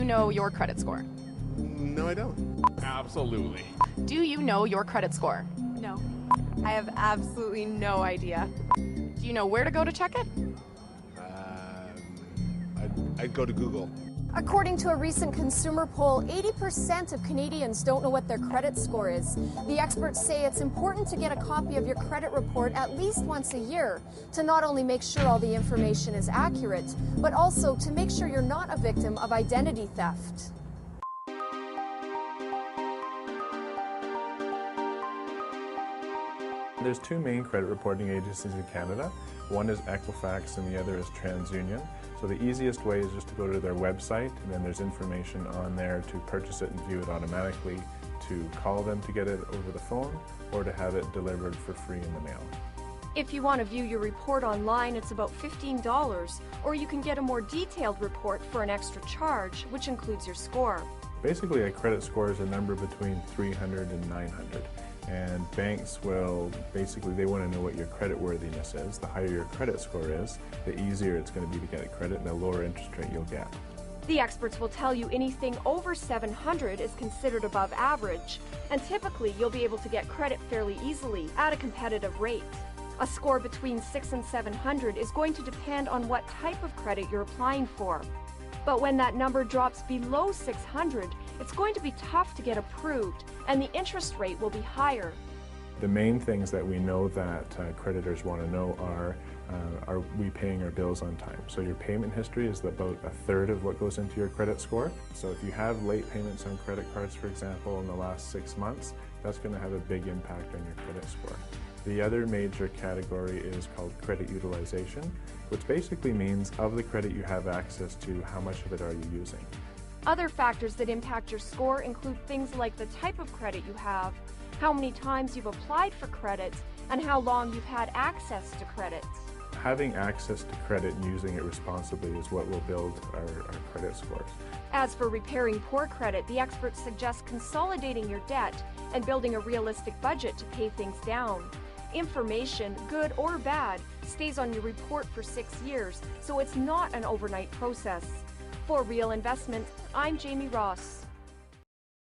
know your credit score? No, I don't. Absolutely. Do you know your credit score? No. I have absolutely no idea. Do you know where to go to check it? I'd go to Google. According to a recent consumer poll, 80% of Canadians don't know what their credit score is. The experts say it's important to get a copy of your credit report at least once a year to not only make sure all the information is accurate, but also to make sure you're not a victim of identity theft. There's two main credit reporting agencies in Canada. One is Equifax and the other is TransUnion. So the easiest way is just to go to their website, and then there's information on there to purchase it and view it automatically, to call them to get it over the phone, or to have it delivered for free in the mail. If you want to view your report online, it's about $15, or you can get a more detailed report for an extra charge, which includes your score. Basically, a credit score is a number between 300 and 900. And banks will, basically, they want to know what your credit worthiness is. The higher your credit score is, the easier it's going to be to get a credit and the lower interest rate you'll get. The experts will tell you anything over 700 is considered above average, and typically you'll be able to get credit fairly easily at a competitive rate. A score between 600 and 700 is going to depend on what type of credit you're applying for. But when that number drops below 600, it's going to be tough to get approved, and the interest rate will be higher. The main things that we know that creditors want to know are we paying our bills on time? So your payment history is about a third of what goes into your credit score. So if you have late payments on credit cards, for example, in the last 6 months, that's going to have a big impact on your credit score. The other major category is called credit utilization, which basically means of the credit you have access to, how much of it are you using? Other factors that impact your score include things like the type of credit you have, how many times you've applied for credit, and how long you've had access to credit. Having access to credit and using it responsibly is what will build our credit scores. As for repairing poor credit, the experts suggest consolidating your debt and building a realistic budget to pay things down. Information, good or bad, stays on your report for 6 years, so it's not an overnight process. For Real Investment, I'm Jamie Ross.